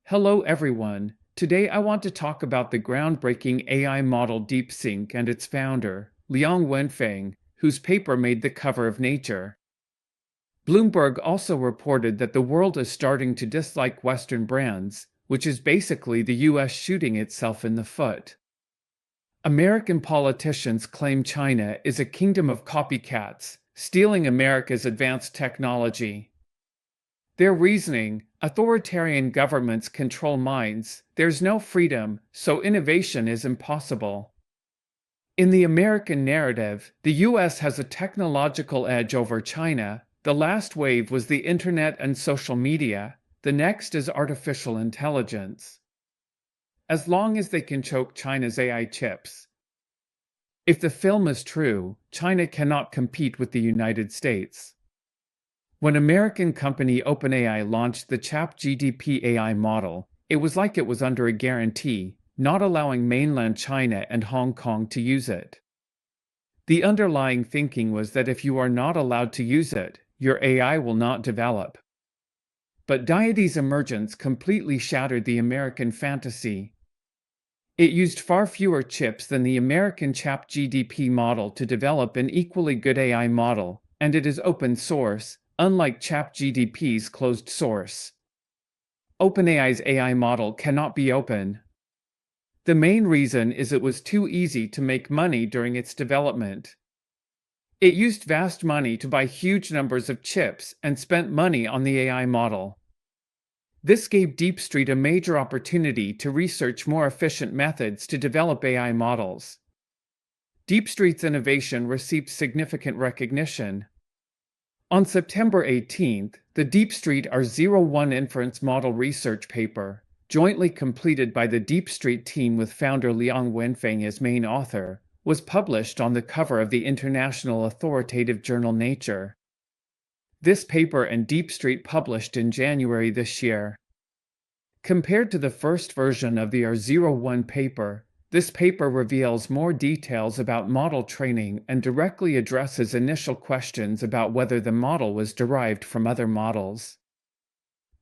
Hello everyone. Today I want to talk about the groundbreaking AI model DeepSeek and its founder, Liang Wenfeng, whose paper made the cover of Nature. Bloomberg also reported that the world is starting to dislike Western brands, which is basically the US shooting itself in the foot. American politicians claim China is a kingdom of copycats, stealing America's advanced technology. Their reasoning: authoritarian governments control minds, there's no freedom, so innovation is impossible. In the American narrative, the US has a technological edge over China. The last wave was the internet and social media, the next is artificial intelligence. As long as they can choke China's AI chips. If the film is true, China cannot compete with the United States. When American company OpenAI launched the ChatGPT AI model, it was like it was under a guarantee, not allowing mainland China and Hong Kong to use it. The underlying thinking was that if you are not allowed to use it, your AI will not develop. But Daiichi's emergence completely shattered the American fantasy. It used far fewer chips than the American ChatGPT model to develop an equally good AI model, and it is open source, unlike ChatGPT's closed source. OpenAI's AI model cannot be open. The main reason is it was too easy to make money during its development. It used vast money to buy huge numbers of chips and spent money on the AI model. This gave DeepSeek a major opportunity to research more efficient methods to develop AI models. DeepSeek's innovation received significant recognition. On September 18, the DeepSeek-R1 inference model research paper, jointly completed by the DeepSeek team with founder Liang Wenfeng as main author, was published on the cover of the international authoritative journal Nature. This paper and DeepSeek published in January this year. Compared to the first version of the R01 paper, this paper reveals more details about model training and directly addresses initial questions about whether the model was derived from other models.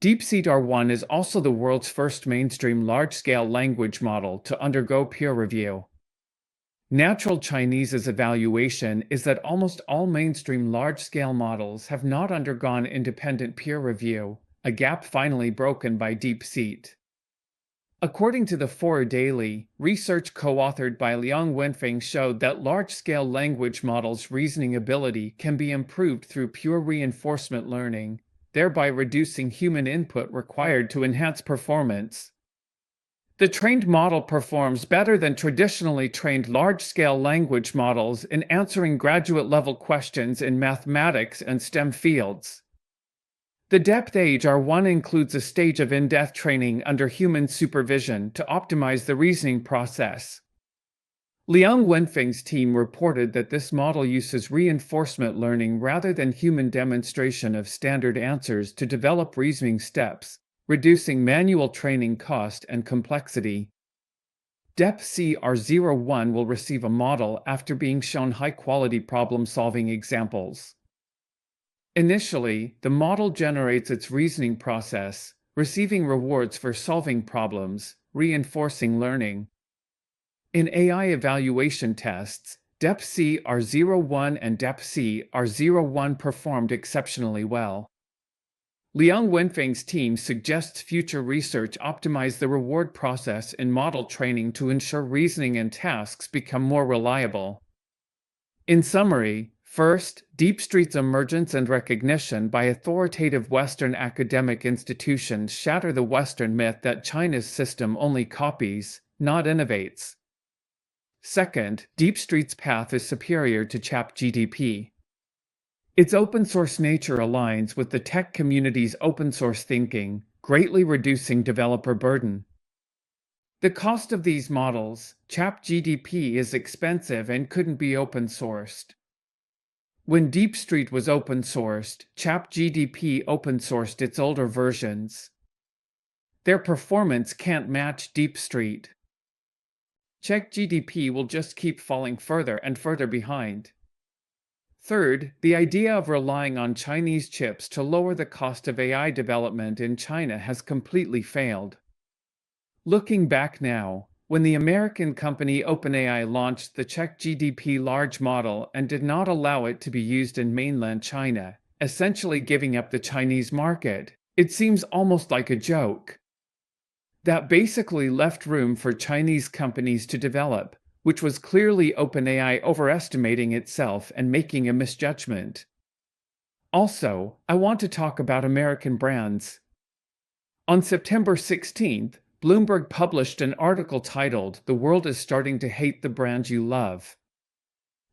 DeepSeek-R1 is also the world's first mainstream large-scale language model to undergo peer review. Natural Chinese's evaluation is that almost all mainstream large-scale models have not undergone independent peer review, a gap finally broken by DeepSeek. According to the Four Daily, research co-authored by Liang Wenfeng showed that large-scale language models' reasoning ability can be improved through pure reinforcement learning, thereby reducing human input required to enhance performance. The trained model performs better than traditionally trained large-scale language models in answering graduate-level questions in mathematics and STEM fields. The depth age R1 includes a stage of in-depth training under human supervision to optimize the reasoning process. Liang Wenfeng's team reported that this model uses reinforcement learning rather than human demonstration of standard answers to develop reasoning steps, reducing manual training cost and complexity. DeepSeek-R01 will receive a model after being shown high-quality problem-solving examples. Initially, the model generates its reasoning process, receiving rewards for solving problems, reinforcing learning. In AI evaluation tests, DeepSeek-R01 and DeepSeek-R01 performed exceptionally well. Liang Wenfeng's team suggests future research optimize the reward process in model training to ensure reasoning and tasks become more reliable. In summary, first, DeepSeek's emergence and recognition by authoritative Western academic institutions shatter the Western myth that China's system only copies, not innovates. Second, DeepSeek's path is superior to ChatGPT. Its open-source nature aligns with the tech community's open-source thinking, greatly reducing developer burden. The cost of these models, ChatGPT, is expensive and couldn't be open-sourced. When DeepSeek was open-sourced, ChatGPT open-sourced its older versions. Their performance can't match DeepSeek. ChatGPT will just keep falling further and further behind. Third, the idea of relying on Chinese chips to lower the cost of AI development in China has completely failed. Looking back now, when the American company OpenAI launched the ChatGPT large model and did not allow it to be used in mainland China, essentially giving up the Chinese market, it seems almost like a joke. That basically left room for Chinese companies to develop, which was clearly OpenAI overestimating itself and making a misjudgment. Also, I want to talk about American brands. On September 16th, Bloomberg published an article titled "The World is Starting to Hate the Brand You Love."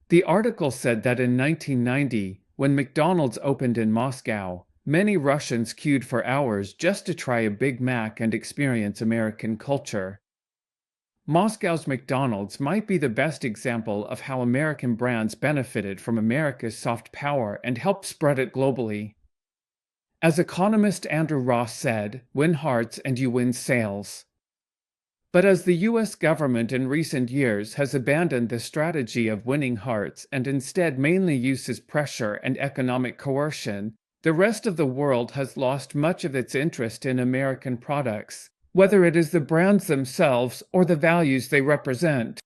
The article said that in 1990, when McDonald's opened in Moscow, many Russians queued for hours just to try a Big Mac and experience American culture. Moscow's McDonald's might be the best example of how American brands benefited from America's soft power and helped spread it globally. As economist Andrew Ross said, "Win hearts and you win sales." But as the US government in recent years has abandoned the strategy of winning hearts and instead mainly uses pressure and economic coercion, the rest of the world has lost much of its interest in American products, whether it is the brands themselves or the values they represent.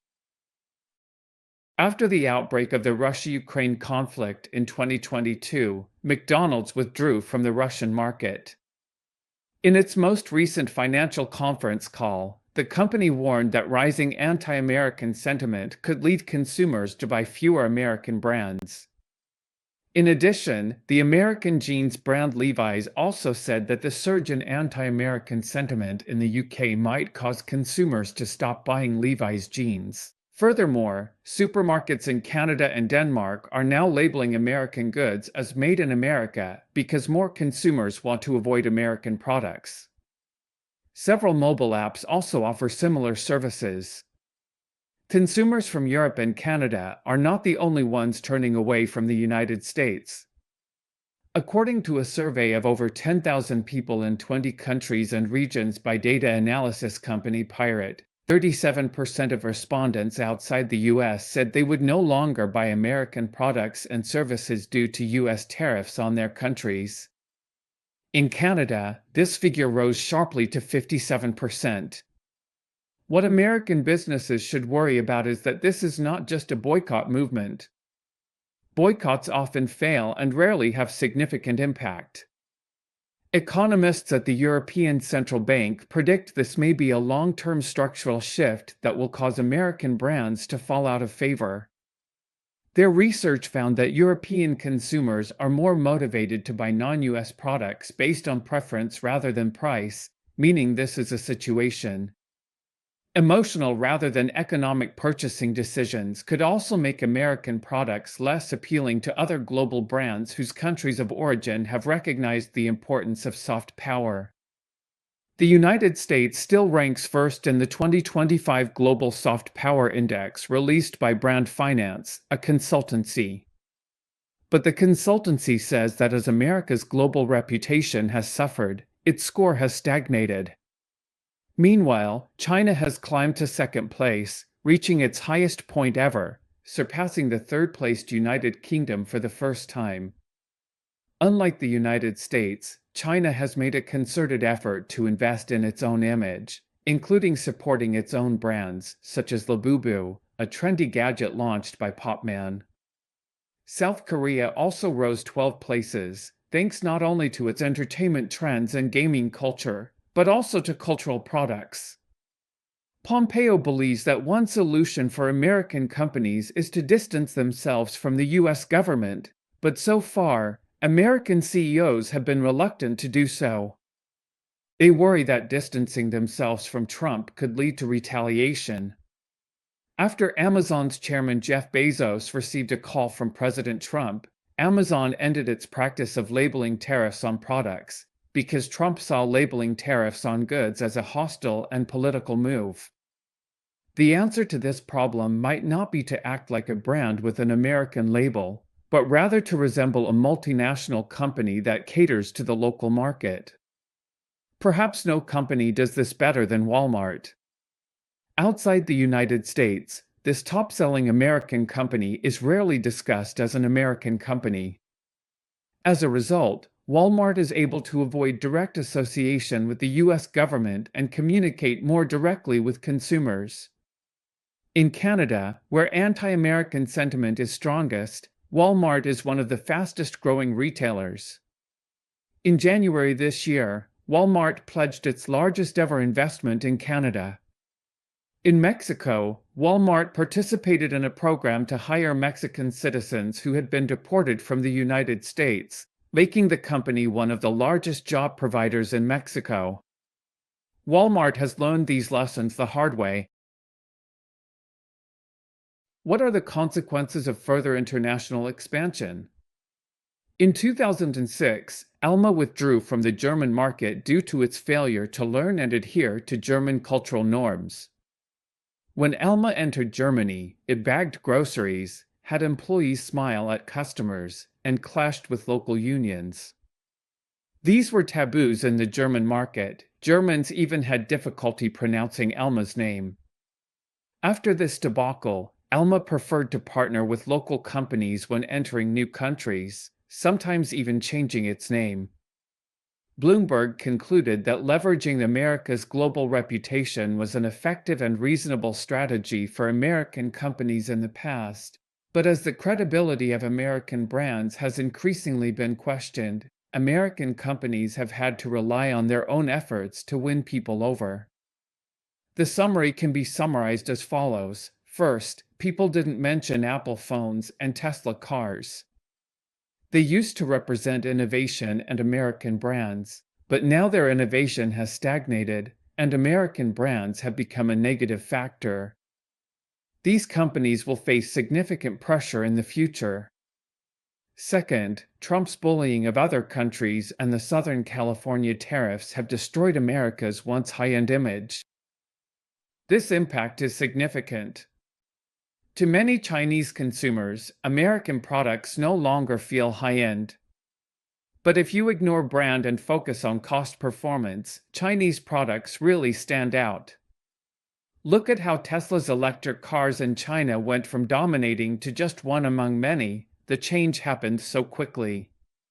After the outbreak of the Russia-Ukraine conflict in 2022, McDonald's withdrew from the Russian market. In its most recent financial conference call, the company warned that rising anti-American sentiment could lead consumers to buy fewer American brands. In addition, the American jeans brand Levi's also said that the surge in anti-American sentiment in the UK might cause consumers to stop buying Levi's jeans. Furthermore, supermarkets in Canada and Denmark are now labeling American goods as made in America because more consumers want to avoid American products. Several mobile apps also offer similar services. Consumers from Europe and Canada are not the only ones turning away from the United States. According to a survey of over 10,000 people in 20 countries and regions by data analysis company Pirate, 37% of respondents outside the US said they would no longer buy American products and services due to US tariffs on their countries. In Canada, this figure rose sharply to 57%. What American businesses should worry about is that this is not just a boycott movement. Boycotts often fail and rarely have significant impact. Economists at the European Central Bank predict this may be a long-term structural shift that will cause American brands to fall out of favor. Their research found that European consumers are more motivated to buy non-US products based on preference rather than price, meaning this is a situation. Emotional rather than economic purchasing decisions could also make American products less appealing to other global brands whose countries of origin have recognized the importance of soft power. The United States still ranks first in the 2025 Global Soft Power Index released by Brand Finance, a consultancy. But the consultancy says that as America's global reputation has suffered, its score has stagnated. Meanwhile, China has climbed to second place, reaching its highest point ever, surpassing the third-placed United Kingdom for the first time. Unlike the United States, China has made a concerted effort to invest in its own image, including supporting its own brands, such as Labubu, a trendy gadget launched by Popman. South Korea also rose 12 places, thanks not only to its entertainment trends and gaming culture, but also to cultural products. Pompeo believes that one solution for American companies is to distance themselves from the US government, but so far, American CEOs have been reluctant to do so. They worry that distancing themselves from Trump could lead to retaliation. After Amazon's chairman Jeff Bezos received a call from President Trump, Amazon ended its practice of labeling tariffs on products, because Trump saw labeling tariffs on goods as a hostile and political move. The answer to this problem might not be to act like a brand with an American label, but rather to resemble a multinational company that caters to the local market. Perhaps no company does this better than Walmart. Outside the United States, this top-selling American company is rarely discussed as an American company. As a result, Walmart is able to avoid direct association with the US government and communicate more directly with consumers. In Canada, where anti-American sentiment is strongest, Walmart is one of the fastest-growing retailers. In January this year, Walmart pledged its largest-ever investment in Canada. In Mexico, Walmart participated in a program to hire Mexican citizens who had been deported from the United States, making the company one of the largest job providers in Mexico. Walmart has learned these lessons the hard way. What are the consequences of further international expansion? In 2006, Alma withdrew from the German market due to its failure to learn and adhere to German cultural norms. When Alma entered Germany, it bagged groceries, had employees smile at customers, and clashed with local unions. These were taboos in the German market. Germans even had difficulty pronouncing Alma's name. After this debacle, Alma preferred to partner with local companies when entering new countries, sometimes even changing its name. Bloomberg concluded that leveraging America's global reputation was an effective and reasonable strategy for American companies in the past, but as the credibility of American brands has increasingly been questioned, American companies have had to rely on their own efforts to win people over. The summary can be summarized as follows. First, people didn't mention Apple phones and Tesla cars. They used to represent innovation and American brands, but now their innovation has stagnated, and American brands have become a negative factor. These companies will face significant pressure in the future. Second, Trump's bullying of other countries and the Southern California tariffs have destroyed America's once high-end image. This impact is significant. To many Chinese consumers, American products no longer feel high-end. But if you ignore brand and focus on cost performance, Chinese products really stand out. Look at how Tesla's electric cars in China went from dominating to just one among many. The change happened so quickly.